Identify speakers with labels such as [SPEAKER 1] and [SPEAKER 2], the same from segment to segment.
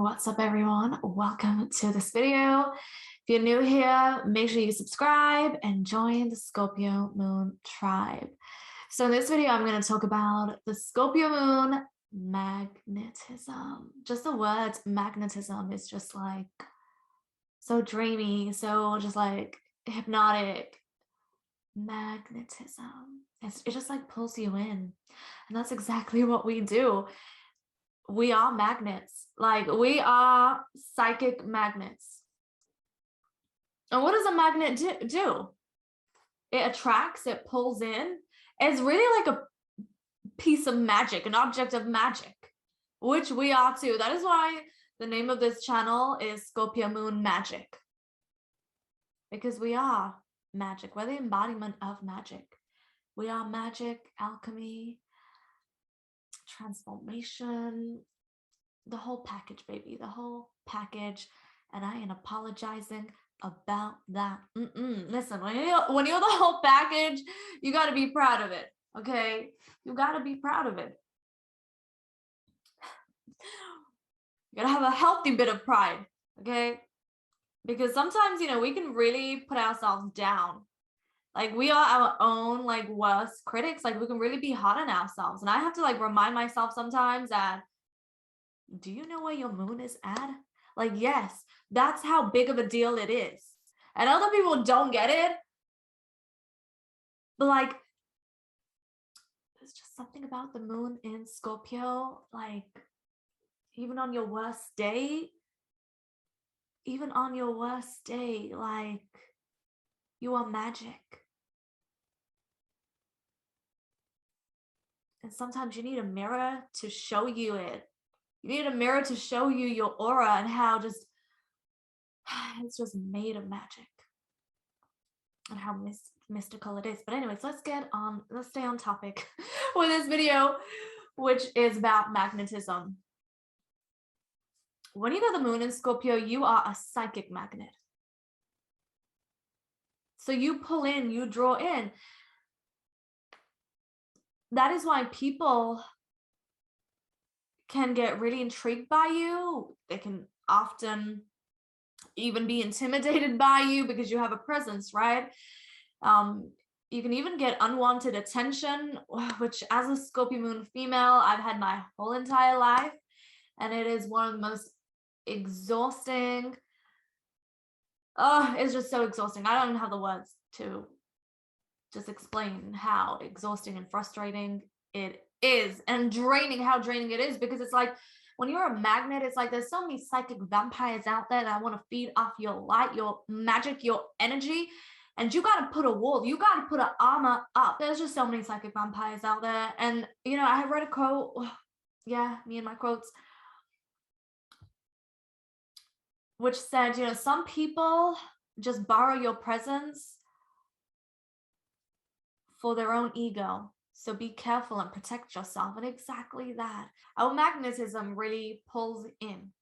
[SPEAKER 1] What's up, everyone? Welcome to this video. If you're new here, make sure you subscribe and join the Scorpio Moon tribe. So in this video, I'm going to talk about the Scorpio Moon Magnetism. Just the word magnetism is just like so dreamy, so just like hypnotic. Magnetism. It just like pulls you in. And that's exactly what we do. We are magnets. Like, we are psychic magnets. And what does a magnet do? It attracts, it pulls in. It's really like a piece of magic, an object of magic, which we are too. That is why the name of this channel is Scorpio Moon Magick, because we are magic. We're the embodiment of magic. We are magic, alchemy, transformation, the whole package, baby, the whole package. And I ain't apologizing about that. Listen, when you're the whole package, you got to be proud of it. Okay, you got to be proud of it. You got to have a healthy bit of pride. Okay, because sometimes, you know, we can really put ourselves down. Like, we are our own like worst critics. Like, we can really be hard on ourselves. And I have to like remind myself sometimes that, do you know where your moon is at? Like, yes, that's how big of a deal it is. And other people don't get it. But like, there's just something about the moon in Scorpio. Like, even on your worst day, like, you are magic. And sometimes you need a mirror to show you it. You need a mirror to show you your aura and how just it's just made of magic and how mystical it is. But anyways, let's stay on topic with this video, which is about magnetism. When you got the moon in Scorpio, you are a psychic magnet. So you pull in, you draw in. That is why people can get really intrigued by you. They can often even be intimidated by you because you have a presence, right? You can even get unwanted attention, which as a Scorpio moon female, I've had my whole entire life. And it is one of the most exhausting. It's just so exhausting. I don't have the words to just explain how exhausting and frustrating it is, and draining, how draining it is, because it's like when you're a magnet, it's like there's so many psychic vampires out there that want to feed off your light, your magic, your energy, and you got to put a wall, you got to put an armor up. There's just so many psychic vampires out there. And you know, I have read a quote, yeah, me and my quotes, which said, you know, some people just borrow your presence for their own ego. So be careful and protect yourself. And exactly that. Our magnetism really pulls in.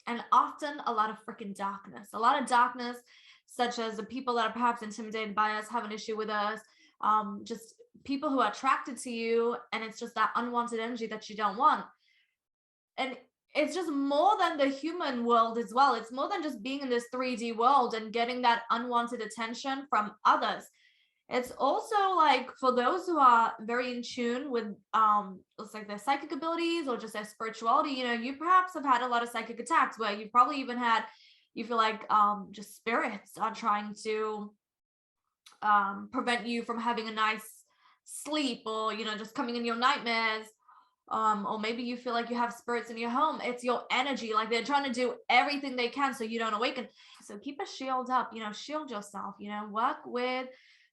[SPEAKER 1] And often a lot of freaking darkness. A lot of darkness, such as the people that are perhaps intimidated by us, have an issue with us. Just people who are attracted to you. And it's just that unwanted energy that you don't want. And it's just more than the human world as well. It's more than just being in this 3D world and getting that unwanted attention from others. It's also like for those who are very in tune with it's like their psychic abilities or just their spirituality, you know, you perhaps have had a lot of psychic attacks where you probably even had, you feel like just spirits are trying to prevent you from having a nice sleep, or, you know, just coming in your nightmares. Or maybe you feel like you have spirits in your home. It's your energy. Like, they're trying to do everything they can so you don't awaken. So keep a shield up, you know, shield yourself, you know, work with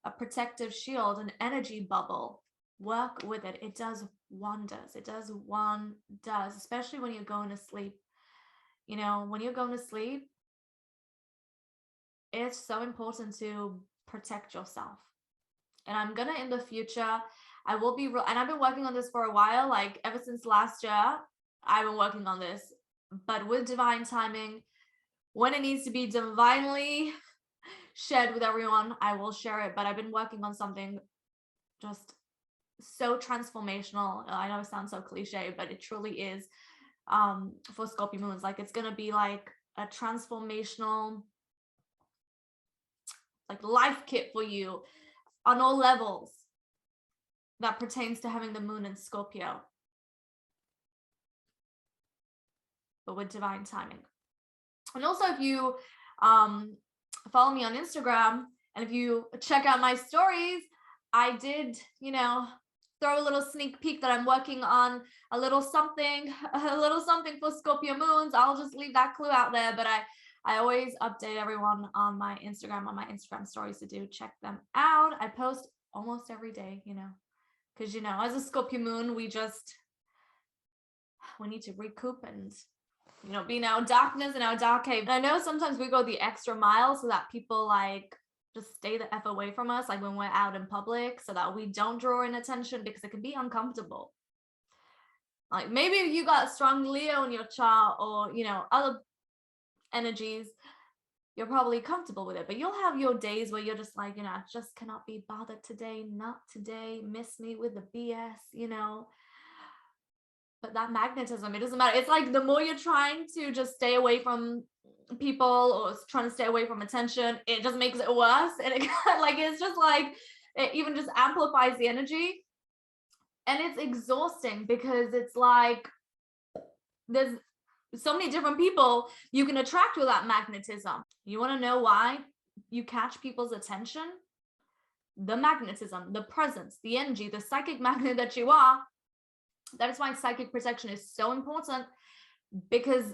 [SPEAKER 1] a protective shield, an energy bubble. Work with it. It does wonders. It does wonders, especially when you're going to sleep. You know, when you're going to sleep, it's so important to protect yourself. And I'm gonna, in the future, I will be and I've been working on this for a while, like ever since last year, I've been working on this, but with divine timing, when it needs to be divinely shared with everyone, I will share it. But I've been working on something just so transformational. I know it sounds so cliche, but it truly is. for Scorpio moons. Like it's gonna be like a transformational, like life kit for you on all levels that pertains to having the moon in Scorpio, but with divine timing. And also, if you follow me on Instagram and if you check out my stories, I did, you know, throw a little sneak peek that I'm working on a little something for Scorpio moons. I'll just leave that clue out there, but I always update everyone on my Instagram stories, so do check them out. I post almost every day, you know, because, you know, as a Scorpio moon, we need to recoup and, you know, be in our darkness and our dark cave. And I know sometimes we go the extra mile so that people like just stay the F away from us, like when we're out in public, so that we don't draw in attention, because it can be uncomfortable. Like maybe you got strong Leo in your chart, or, you know, other energies, you're probably comfortable with it, but you'll have your days where you're just like, you know, I just cannot be bothered today, not today, miss me with the BS, you know. But that magnetism, it doesn't matter. It's like the more you're trying to just stay away from people or trying to stay away from attention, it just makes it worse. And it like, it's just like, it even just amplifies the energy. And it's exhausting because it's like, there's so many different people you can attract with that magnetism. You want to know why you catch people's attention? The magnetism, the presence, the energy, the psychic magnet that you are. That is why psychic protection is so important, because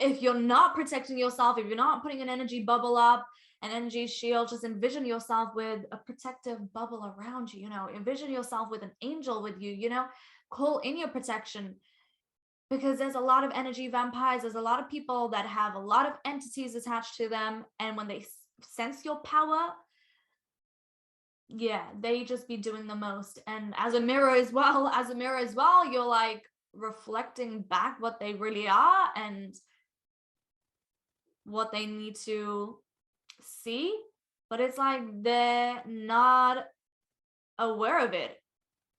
[SPEAKER 1] if you're not protecting yourself, if you're not putting an energy bubble up, an energy shield, just envision yourself with a protective bubble around you, you know, envision yourself with an angel with you, you know, call in your protection, because there's a lot of energy vampires. There's a lot of people that have a lot of entities attached to them. And when they sense your power, yeah, they just be doing the most. And as a mirror as well, you're like reflecting back what they really are and what they need to see, but it's like they're not aware of it.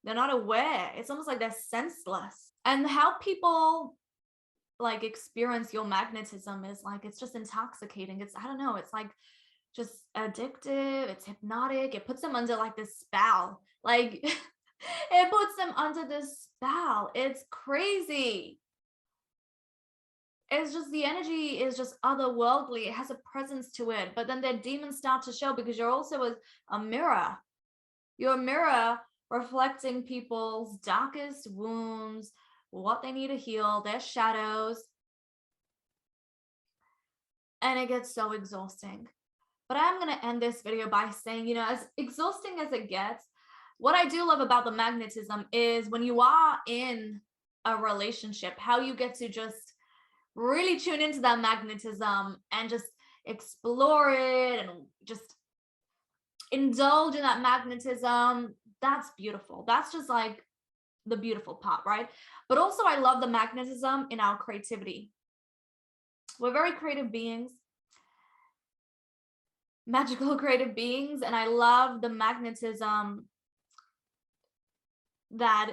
[SPEAKER 1] They're not aware. It's almost like they're senseless. And how people like experience your magnetism is like, it's just intoxicating. It's, I don't know, it's like just addictive, it's hypnotic. It puts them under like this spell. Like it puts them under this spell. It's crazy. It's just, the energy is just otherworldly. It has a presence to it, but then their demons start to show, because you're also a mirror. You're a mirror reflecting people's darkest wounds, what they need to heal, their shadows. And it gets so exhausting. But I'm going to end this video by saying, you know, as exhausting as it gets, what I do love about the magnetism is when you are in a relationship, how you get to just really tune into that magnetism and just explore it and just indulge in that magnetism. That's beautiful. That's just like the beautiful part, right? But also I love the magnetism in our creativity. We're very creative beings, magical creative beings, and I love the magnetism that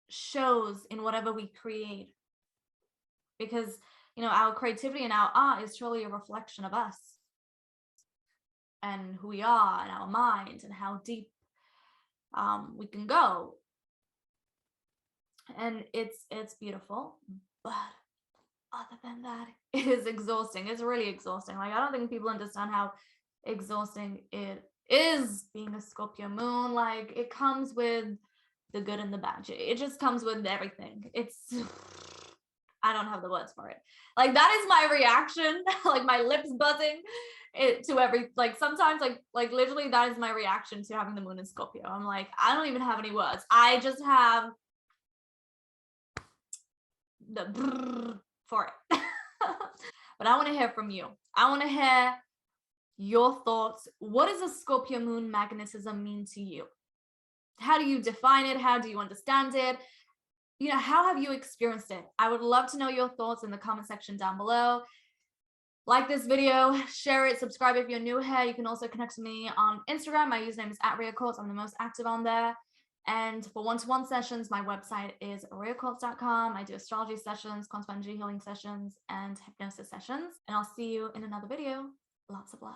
[SPEAKER 1] shows in whatever we create, because, you know, our creativity and our art is truly a reflection of us and who we are and our mind and how deep we can go. And it's beautiful, but other than that, it is exhausting. It's really exhausting. Like, I don't think people understand how exhausting it is being a Scorpio moon. Like, it comes with the good and the bad. It just comes with everything. It's, I don't have the words for it. Like, that is my reaction. Like, my lips buzzing to every, like, sometimes like literally that is my reaction to having the moon in Scorpio. I'm like, I don't even have any words. I just have the for it. But I want to hear from you. I want to hear your thoughts. What does a Scorpio moon magnetism mean to you? How do you define it? How do you understand it? You know, how have you experienced it? I would love to know your thoughts in the comment section down below. Like this video, share it, subscribe if you're new here. You can also connect to me on Instagram. My username is @RheaQuartz. I'm the most active on there. And for one-to-one sessions, my website is arrayocult.com. I do astrology sessions, quantum energy healing sessions, and hypnosis sessions. And I'll see you in another video. Lots of love.